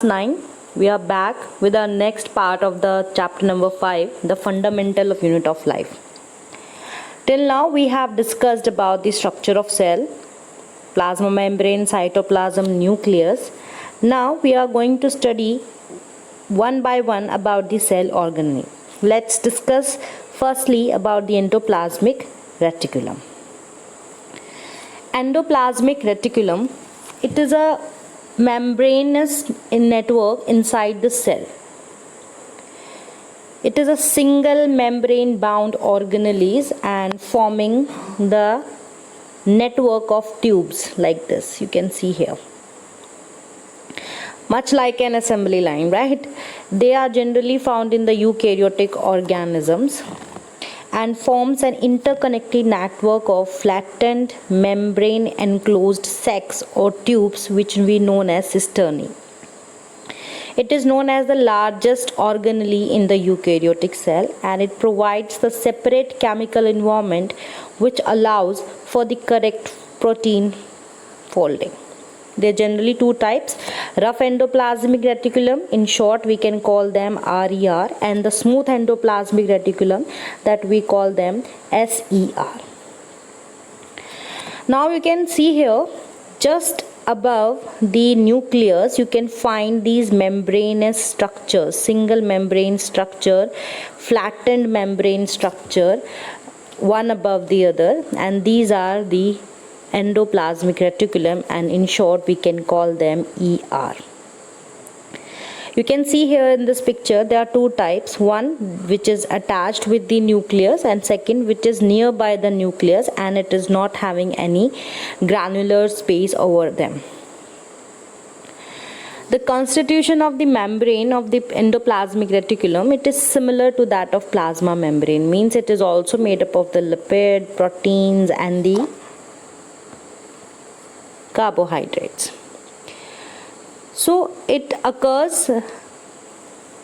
9, we are back with our next part of the chapter number 5, the fundamental of unit of life. Till now we have discussed about the structure of cell, plasma membrane, cytoplasm, nucleus. Now we are going to study one by one about the cell organelle. Let's discuss firstly about the endoplasmic reticulum. Endoplasmic reticulum, it is a membranous network inside the cell. It is a single membrane bound organelles and forming the network of tubes like this. You can see here. Much like an assembly line, right? They are generally found in the eukaryotic organisms and forms an interconnected network of flattened membrane enclosed sacs or tubes which we known as cisternae. It is known as the largest organelle in the eukaryotic cell and it provides the separate chemical environment which allows for the correct protein folding. There are generally two types, rough endoplasmic reticulum, in short we can call them RER, and the smooth endoplasmic reticulum, that we call them SER. Now you can see here, just above the nucleus you can find these membranous structures, single membrane structure, flattened membrane structure, one above the other, and these are the endoplasmic reticulum, and in short we can call them ER. You can see here in this picture there are two types, one which is attached with the nucleus and second which is nearby the nucleus and it is not having any granular space over them. The constitution of the membrane of the endoplasmic reticulum, it is similar to that of plasma membrane, means it is also made up of the lipid, proteins and the carbohydrates. So it occurs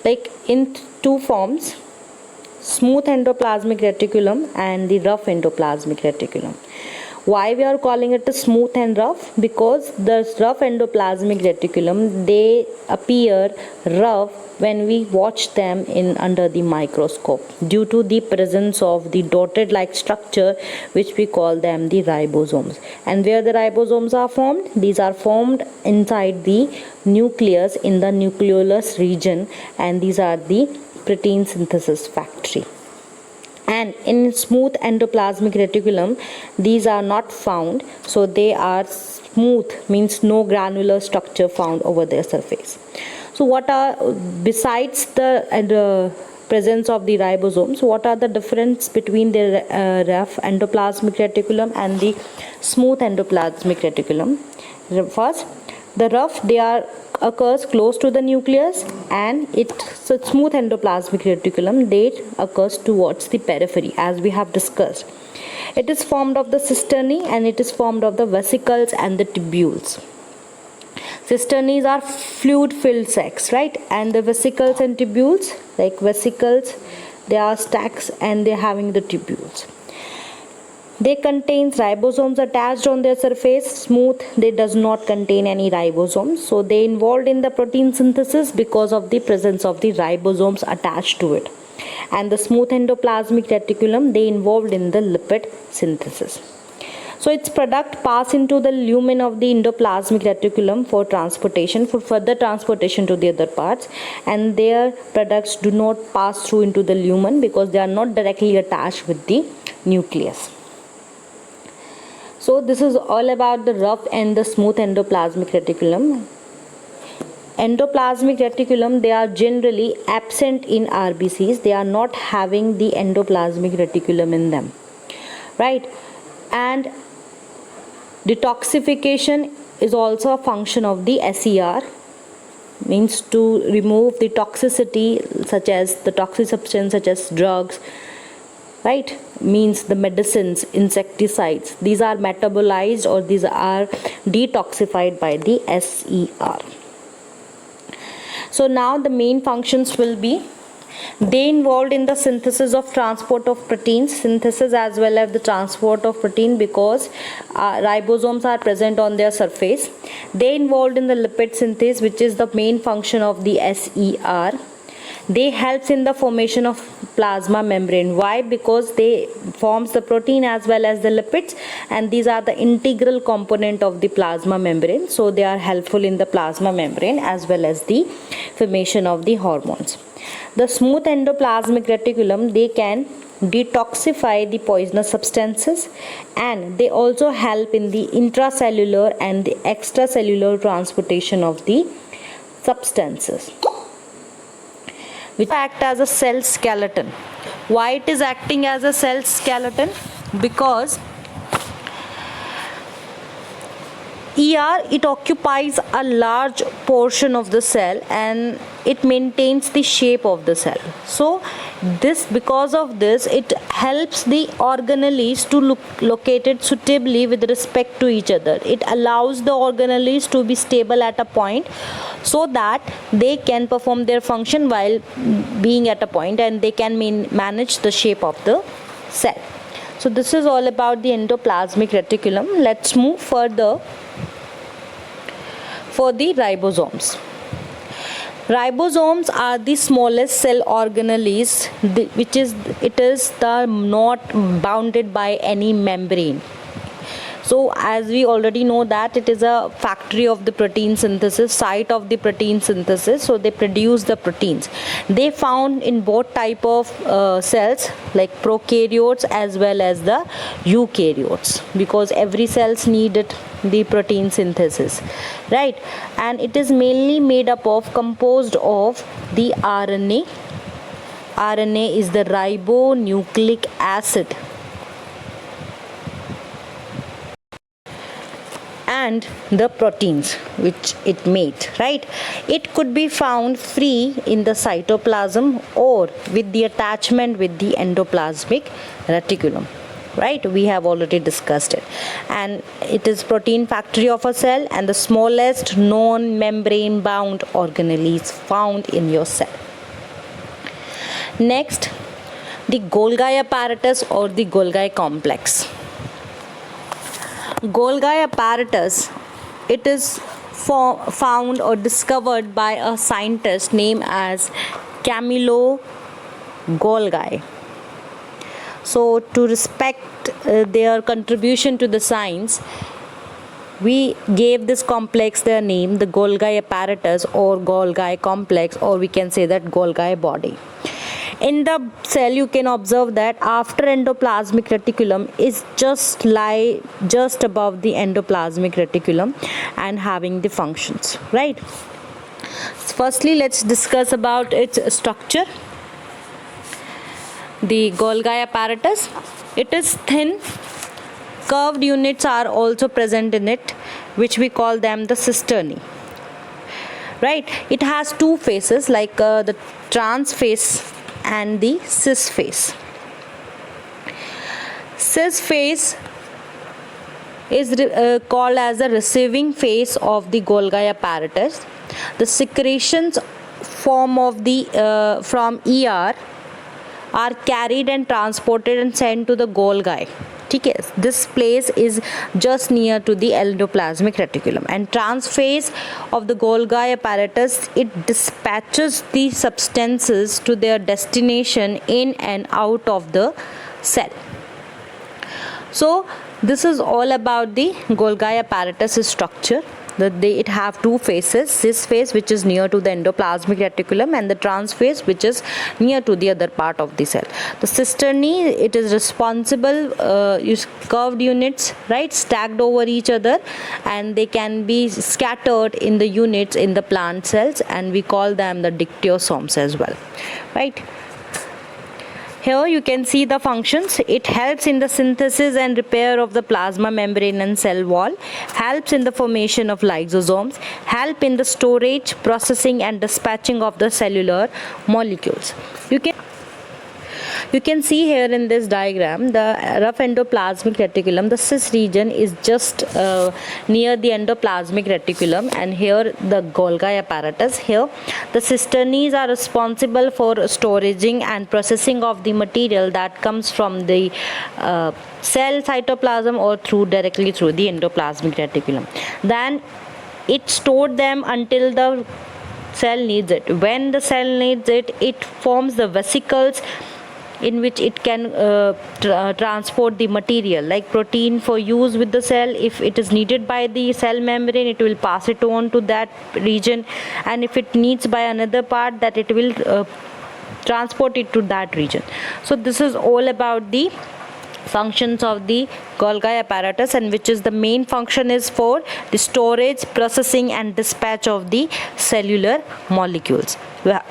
like in two forms, smooth endoplasmic reticulum and the rough endoplasmic reticulum. Why we are calling it a smooth and rough? Because the rough endoplasmic reticulum, they appear rough when we watch them in under the microscope due to the presence of the dotted like structure which we call them the ribosomes. And where the ribosomes are formed? These are formed inside the nucleus in the nucleolus region, and these are the protein synthesis factory. And in smooth endoplasmic reticulum these are not found, so they are smooth, means no granular structure found over their surface. So what are, besides the presence of the ribosomes, what are the difference between the rough endoplasmic reticulum and the smooth endoplasmic reticulum? First, the rough, they are occurs close to the nucleus, and so smooth endoplasmic reticulum, they occurs towards the periphery as we have discussed. It is formed of the cisternae and it is formed of the vesicles and the tubules. Cisternae are fluid filled sacs, right? And the vesicles and tubules, like vesicles, they are stacks and they are having the tubules. They contain ribosomes attached on their surface. Smooth, they does not contain any ribosomes, so they involved in the protein synthesis because of the presence of the ribosomes attached to it. And the smooth endoplasmic reticulum, they involved in the lipid synthesis. So its product pass into the lumen of the endoplasmic reticulum for transportation, for further transportation to the other parts, and their products do not pass through into the lumen because they are not directly attached with the nucleus. So this is all about the rough and the smooth endoplasmic reticulum. Endoplasmic reticulum, they are generally absent in RBCs. They are not having the endoplasmic reticulum in them, right? And detoxification is also a function of the SER, means to remove the toxicity such as the toxic substance such as drugs, right? Means the medicines, insecticides, these are metabolized or these are detoxified by the SER. So now the main functions will be They involved in the synthesis of transport of proteins, synthesis as well as the transport of protein, because ribosomes are present on their surface. They involved in the lipid synthesis, which is the main function of the SER. They helps in the formation of plasma membrane. Why? Because they forms the protein as well as the lipids, and these are the integral component of the plasma membrane. So they are helpful in the plasma membrane as well as the formation of the hormones. The smooth endoplasmic reticulum, they can detoxify the poisonous substances, and they also help in the intracellular and the extracellular transportation of the substances, which act as a cell skeleton. Why it is acting as a cell skeleton? Because it occupies a large portion of the cell and it maintains the shape of the cell. So because of this, it helps the organelles to look located suitably with respect to each other. It allows the organelles to be stable at a point so that they can perform their function while being at a point, and they can manage the shape of the cell. So this is all about the endoplasmic reticulum. Let's move further for the ribosomes. Ribosomes are the smallest cell organelles, which is not bounded by any membrane. So as we already know that it is a factory of the protein synthesis, site of the protein synthesis. So they produce the proteins. They found in both type of cells, like prokaryotes as well as the eukaryotes, because every cells needed the protein synthesis, right? And it is mainly made up of, composed of the RNA. RNA is the ribonucleic acid, and the proteins which it made, right? It could be found free in the cytoplasm or with the attachment with the endoplasmic reticulum, right? We have already discussed it. And it is protein factory of a cell and the smallest known membrane bound organelle is found in your cell. Next, the Golgi apparatus or the Golgi complex. Golgi apparatus, it is found or discovered by a scientist named as Camillo Golgi. So to respect their contribution to the science, we gave this complex their name, the Golgi apparatus or Golgi complex, or we can say that Golgi body. In the cell, you can observe that after endoplasmic reticulum is just above the endoplasmic reticulum and having the functions, right? Firstly, let's discuss about its structure. The Golgi apparatus, it is thin. Curved units are also present in it, which we call them the cisternae, right? It has two faces, like the trans face and the cis face. Cis face is called as the receiving face of the Golgi apparatus. The secretions form of the from ER are carried and transported and sent to the Golgi. Okay. This place is just near to the endoplasmic reticulum, and transphase of the Golgi apparatus, it dispatches the substances to their destination in and out of the cell. So this is all about the Golgi apparatus structure. It have two faces, cis face which is near to the endoplasmic reticulum and the trans face which is near to the other part of the cell. The cisternae, it is responsible curved units, right, stacked over each other, and they can be scattered in the units in the plant cells, and we call them the dictyosomes as well, right? Here you can see the functions. It helps in the synthesis and repair of the plasma membrane and cell wall, helps in the formation of lysosomes, help in the storage, processing and dispatching of the cellular molecules. You can see here in this diagram the rough endoplasmic reticulum. The cis region is just near the endoplasmic reticulum, and here the Golgi apparatus. Here the cisternes are responsible for storaging and processing of the material that comes from the cell cytoplasm or directly through the endoplasmic reticulum. Then it stored them until the cell needs it. When the cell needs it, it forms the vesicles in which it can transport the material like protein for use with the cell. If it is needed by the cell membrane, it will pass it on to that region, and if it needs by another part, that it will transport it to that region. So this is all about the functions of the Golgi apparatus, and which is the main function is for the storage, processing and dispatch of the cellular molecules.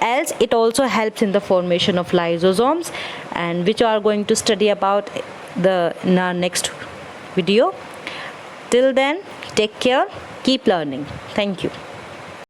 Else it also helps in the formation of lysosomes, and which are going to study about in our next video. Till then, take care, keep learning. Thank you.